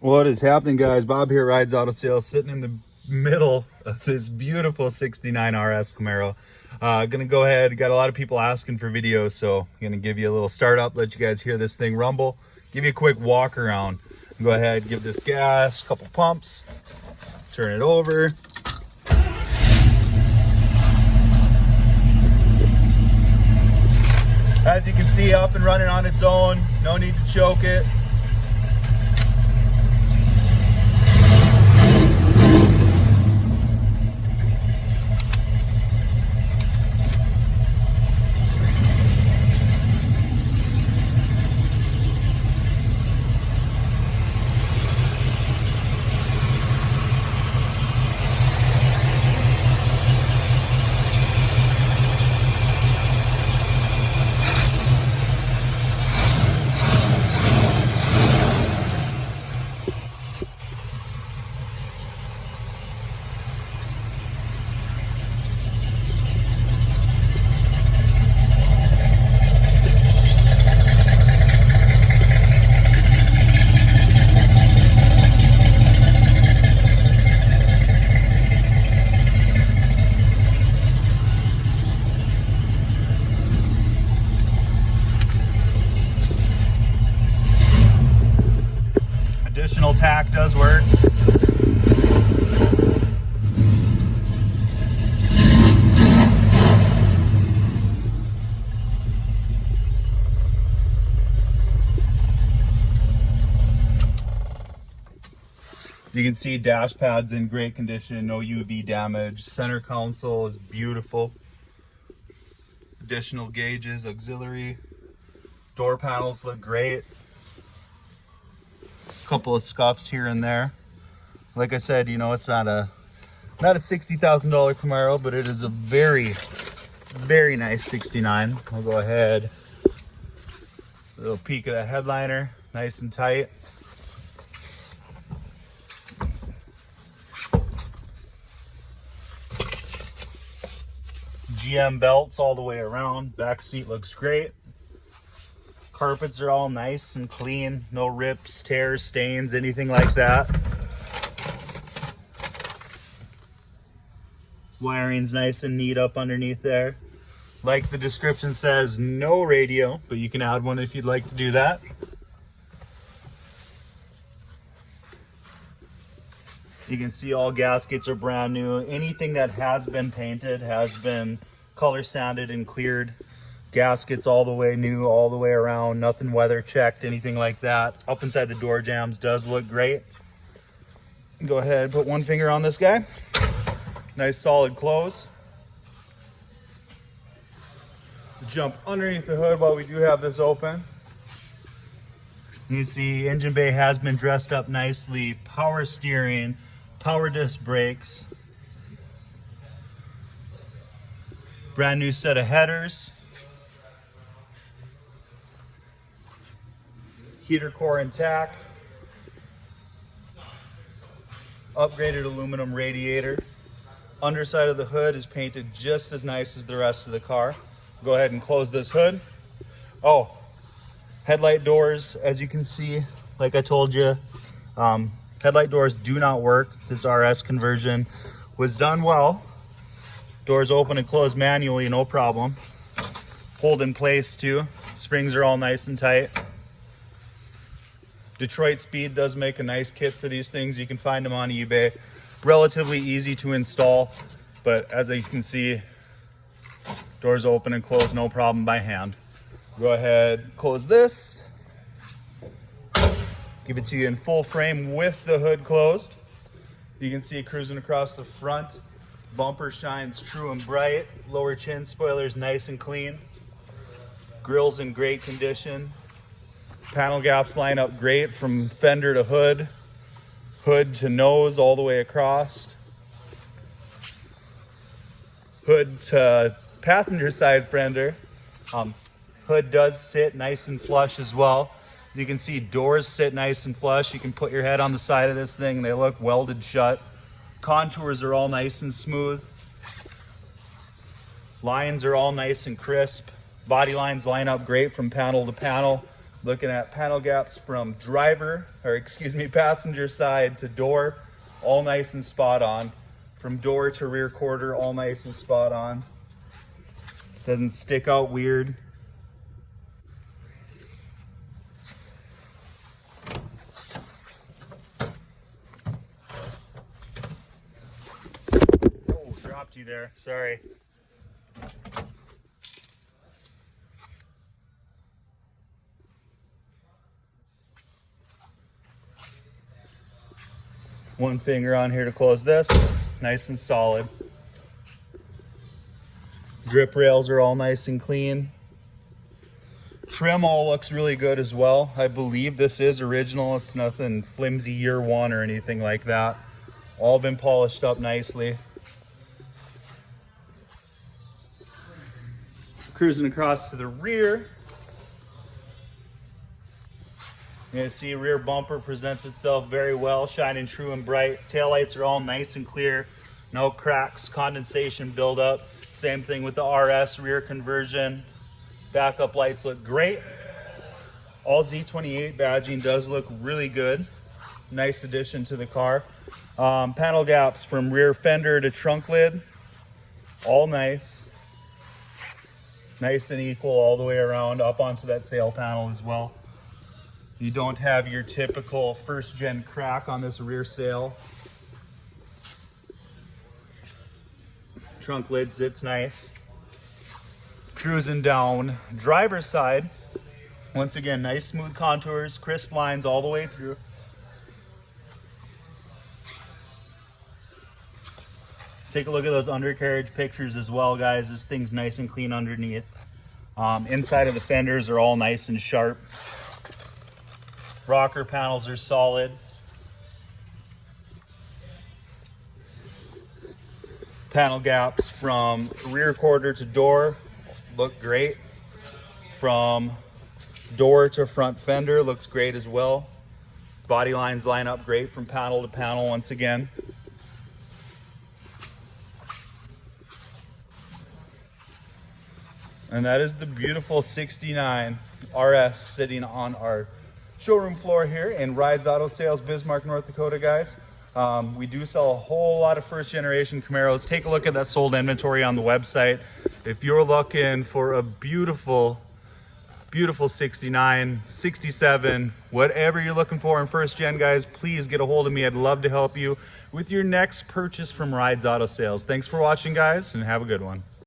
What is happening, guys? Bob here, Rides Auto Sales, sitting in the middle of this beautiful 69 RS Camaro. Gonna go ahead, got a lot of people asking for videos, so gonna give you a little startup, let you guys hear this thing rumble, give you a quick walk around. Go ahead, give this gas, couple pumps, turn it over. As you can see, up and running on its own, no need to choke it. Additional tack does work. You can see dash pads in great condition, no UV damage. Center console is beautiful. Additional gauges, auxiliary. Door panels look great. Couple of scuffs here and there. Like I said, you know, it's not a $60,000 Camaro, but it is a very nice 69. I'll go ahead, a little peek of the headliner, nice and tight. GM belts all the way around. Back seat looks great. Carpets are all nice and clean, no rips, tears, stains, anything like that. Wiring's nice and neat up underneath there. Like the description says, no radio, but you can add one if you'd like to do that. You can see all gaskets are brand new. Anything that has been painted has been color sanded and cleared. Gaskets all the way new, all the way around, nothing weather checked, anything like that. Up inside the door jambs does look great. Go ahead, put one finger on this guy. Nice solid close. Jump underneath the hood while we do have this open. You see engine bay has been dressed up nicely. Power steering, power disc brakes. Brand new set of headers. Heater core intact. Upgraded aluminum radiator. Underside of the hood is painted just as nice as the rest of the car. Go ahead and close this hood. Oh, headlight doors, as you can see, like I told you, headlight doors do not work. This RS conversion was done well. Doors open and close manually, no problem. Hold in place too. Springs are all nice and tight. Detroit Speed does make a nice kit for these things. You can find them on eBay. Relatively easy to install, but as you can see, doors open and close, no problem by hand. Go ahead, close this. Give it to you in full frame with the hood closed. You can see cruising across the front. Bumper shines true and bright. Lower chin spoiler's nice and clean. Grill's in great condition. Panel gaps line up great from fender to hood, hood to nose all the way across. Hood to passenger side fender. Hood does sit nice and flush as well. As you can see, doors sit nice and flush. You can put your head on the side of this thing. They look welded shut. Contours are all nice and smooth. Lines are all nice and crisp. Body lines line up great from panel to panel. Looking at panel gaps from passenger side to door, all nice and spot on. From door to rear quarter, all nice and spot on. Doesn't stick out weird. Oh, dropped you there, sorry. One finger on here to close this, nice and solid. Grip rails are all nice and clean. Trim all looks really good as well. I believe this is original. It's nothing flimsy year one or anything like that. All been polished up nicely. Cruising across to the rear. You can see rear bumper presents itself very well, shining true and bright. Taillights are all nice and clear. No cracks, condensation buildup. Same thing with the RS rear conversion. Backup lights look great. All Z28 badging does look really good. Nice addition to the car. Panel gaps from rear fender to trunk lid. All nice. Nice and equal all the way around up onto that sail panel as well. You don't have your typical first gen crack on this rear sail. Trunk lid sits nice. Cruising down driver's side. Once again, nice smooth contours, crisp lines all the way through. Take a look at those undercarriage pictures as well, guys. This thing's nice and clean underneath. Inside of the fenders are all nice and sharp. Rocker panels are solid. Panel gaps from rear quarter to door look great. From door to front fender looks great as well. Body lines line up great from panel to panel once again. And that is the beautiful 69 RS sitting on our showroom floor here in Rides Auto Sales, Bismarck, North Dakota, guys. We do sell a whole lot of first generation Camaros. Take a look at that sold inventory on the website. If you're looking for a beautiful 69, 67, whatever you're looking for in first gen, guys, please get a hold of me. I'd love to help you with your next purchase from Rides Auto Sales. Thanks for watching, guys, and have a good one.